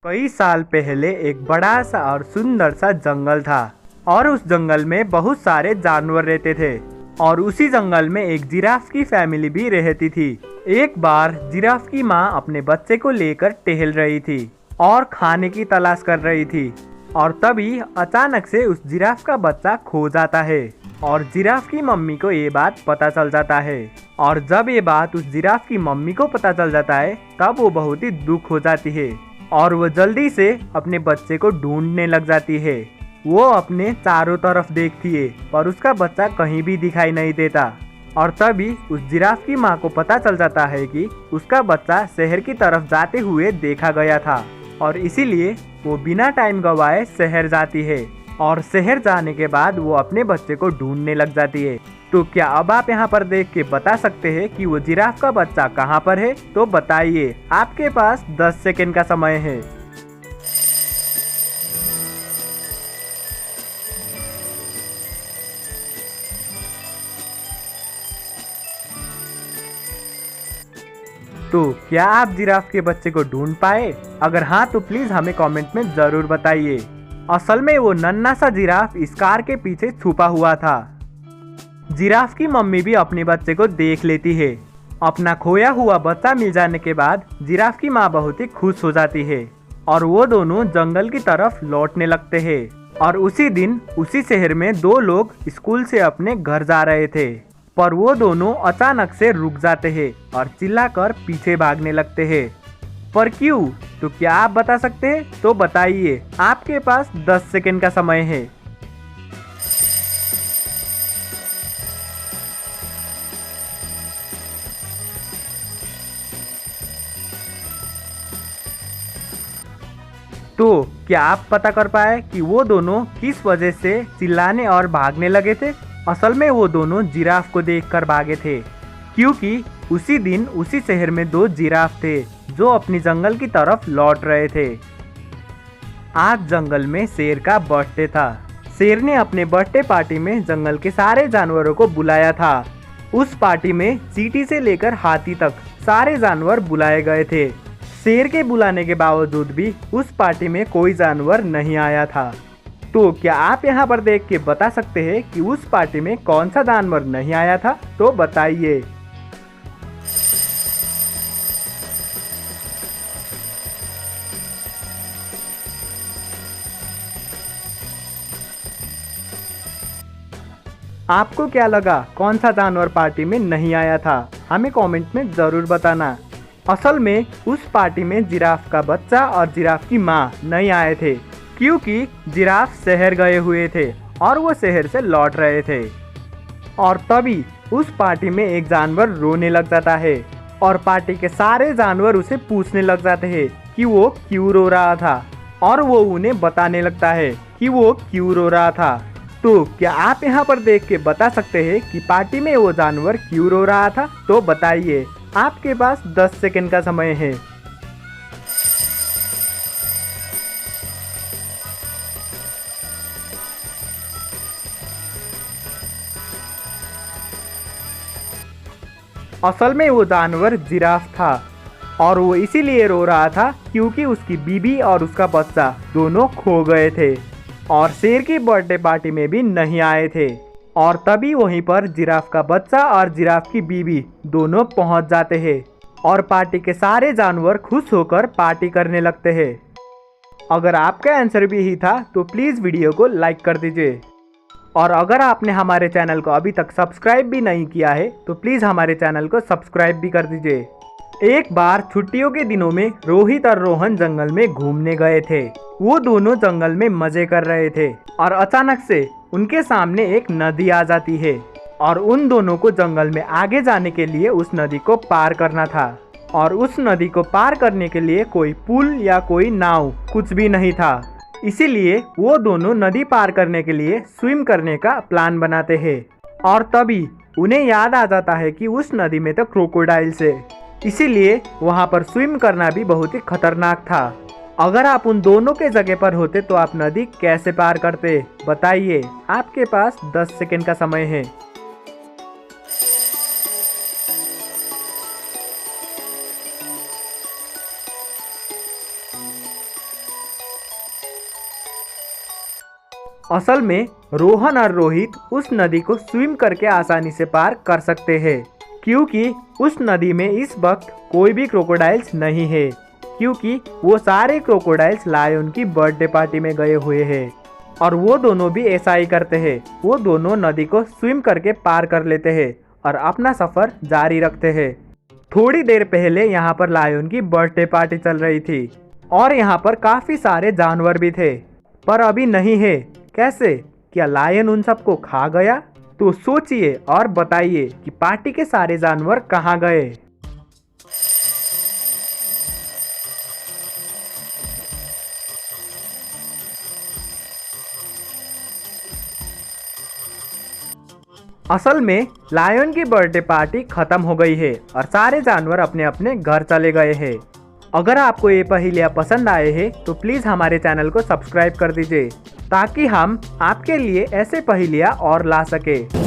कई साल पहले एक बड़ा सा और सुंदर सा जंगल था और उस जंगल में बहुत सारे जानवर रहते थे। और उसी जंगल में एक जिराफ की फैमिली भी रहती थी। एक बार जिराफ की माँ अपने बच्चे को लेकर टहल रही थी और खाने की तलाश कर रही थी। और तभी अचानक से उस जिराफ का बच्चा खो जाता है और जिराफ की मम्मी को ये बात पता चल जाता है। और जब ये बात उस जिराफ की मम्मी को पता चल जाता है तब वो बहुत ही दुख हो जाती है और वो जल्दी से अपने बच्चे को ढूंढने लग जाती है। वो अपने चारों तरफ देखती है पर उसका बच्चा कहीं भी दिखाई नहीं देता। और तभी उस जिराफ की माँ को पता चल जाता है कि उसका बच्चा शहर की तरफ जाते हुए देखा गया था और इसीलिए वो बिना टाइम गवाए शहर जाती है। और शहर जाने के बाद वो अपने बच्चे को ढूंढने लग जाती है। तो क्या अब आप यहाँ पर देख के बता सकते हैं कि वो जिराफ का बच्चा कहाँ पर है? तो बताइए, आपके पास 10 सेकंड का समय है। तो क्या आप जिराफ के बच्चे को ढूंढ पाए? अगर हाँ तो प्लीज हमें कमेंट में जरूर बताइए। असल में वो नन्हा सा जिराफ इस कार के पीछे छुपा हुआ था। जिराफ की मम्मी भी अपने बच्चे को देख लेती है। अपना खोया हुआ बच्चा मिल जाने के बाद जिराफ की माँ बहुत ही खुश हो जाती है और वो दोनों जंगल की तरफ लौटने लगते हैं। और उसी दिन उसी शहर में दो लोग स्कूल से अपने घर जा रहे थे पर वो दोनों अचानक से रुक जाते हैं और चिल्लाकर पीछे भागने लगते हैं। पर क्यों? तो क्या आप बता सकते हैं? तो बताइए, आपके पास 10 सेकंड का समय है। तो क्या आप पता कर पाए कि वो दोनों किस वजह से चिल्लाने और भागने लगे थे? असल में वो दोनों जिराफ को देखकर भागे थे क्योंकि उसी दिन उसी शहर में दो जिराफ थे जो अपनी जंगल की तरफ लौट रहे थे। आज जंगल में शेर का बर्थडे था। शेर ने अपने बर्थडे पार्टी में जंगल के सारे जानवरों को बुलाया था। उस पार्टी में चींटी से लेकर हाथी तक सारे जानवर बुलाए गए थे। शेर के बुलाने के बावजूद भी उस पार्टी में कोई जानवर नहीं आया था। तो क्या आप यहाँ पर देख के बता सकते हैं कि उस पार्टी में कौन सा जानवर नहीं आया था? तो बताइए। आपको क्या लगा कौन सा जानवर पार्टी में नहीं आया था? हमें कमेंट में जरूर बताना। असल में उस पार्टी में जिराफ का बच्चा और जिराफ की माँ नहीं आए थे क्योंकि जिराफ शहर गए हुए थे और वो शहर से लौट रहे थे। और तभी उस पार्टी में एक जानवर रोने लग जाता है और पार्टी के सारे जानवर उसे पूछने लग जाते हैं कि वो क्यों रो रहा था और वो उन्हें बताने लगता है कि वो क्यों रो रहा था। तो क्या आप यहाँ पर देख के बता सकते हैं कि पार्टी में वो जानवर क्यों रो रहा था? तो बताइए, आपके पास 10 सेकंड का समय है। असल में वो जानवर जिराफ था और वो इसीलिए रो रहा था क्योंकि उसकी बीबी और उसका बच्चा दोनों खो गए थे और शेर की बर्थडे पार्टी में भी नहीं आए थे। और तभी वहीं पर जिराफ का बच्चा और जिराफ की बीबी दोनों पहुंच जाते हैं और पार्टी के सारे जानवर खुश होकर पार्टी करने लगते हैं। अगर आपका आंसर भी यही था तो प्लीज़ वीडियो को लाइक कर दीजिए। और अगर आपने हमारे चैनल को अभी तक सब्सक्राइब भी नहीं किया है तो प्लीज़ हमारे चैनल को सब्सक्राइब भी कर दीजिए। एक बार छुट्टियों के दिनों में रोहित और रोहन जंगल में घूमने गए थे। वो दोनों जंगल में मजे कर रहे थे और अचानक से उनके सामने एक नदी आ जाती है और उन दोनों को जंगल में आगे जाने के लिए उस नदी को पार करना था। और उस नदी को पार करने के लिए कोई पुल या कोई नाव कुछ भी नहीं था। इसीलिए वो दोनों नदी पार करने के लिए स्विम करने का प्लान बनाते हैं। और तभी उन्हें याद आ जाता है कि उस नदी में तो क्रोकोडाइल्स है, इसीलिए वहाँ पर स्विम करना भी बहुत ही खतरनाक था। अगर आप उन दोनों के जगह पर होते तो आप नदी कैसे पार करते? बताइए, आपके पास 10 सेकंड का समय है। असल में रोहन और रोहित उस नदी को स्विम करके आसानी से पार कर सकते हैं, क्योंकि उस नदी में इस वक्त कोई भी क्रोकोडाइल्स नहीं है, क्योंकि वो सारे क्रोकोडाइल्स लायन की बर्थडे पार्टी में गए हुए हैं। और वो दोनों भी ऐसा ही करते हैं, वो दोनों नदी को स्विम करके पार कर लेते हैं और अपना सफर जारी रखते हैं। थोड़ी देर पहले यहाँ पर लायन की बर्थडे पार्टी चल रही थी और यहाँ पर काफी सारे जानवर भी थे, पर अभी नहीं है। कैसे? क्या लायन उन सबको खा गया? तो सोचिए और बताइए कि पार्टी के सारे जानवर कहाँ गए। असल में लायन की बर्थडे पार्टी खत्म हो गई है और सारे जानवर अपने अपने घर चले गए हैं। अगर आपको ये पहेलियाँ पसंद आए हैं तो प्लीज़ हमारे चैनल को सब्सक्राइब कर दीजिए, ताकि हम आपके लिए ऐसे पहेलियाँ और ला सके।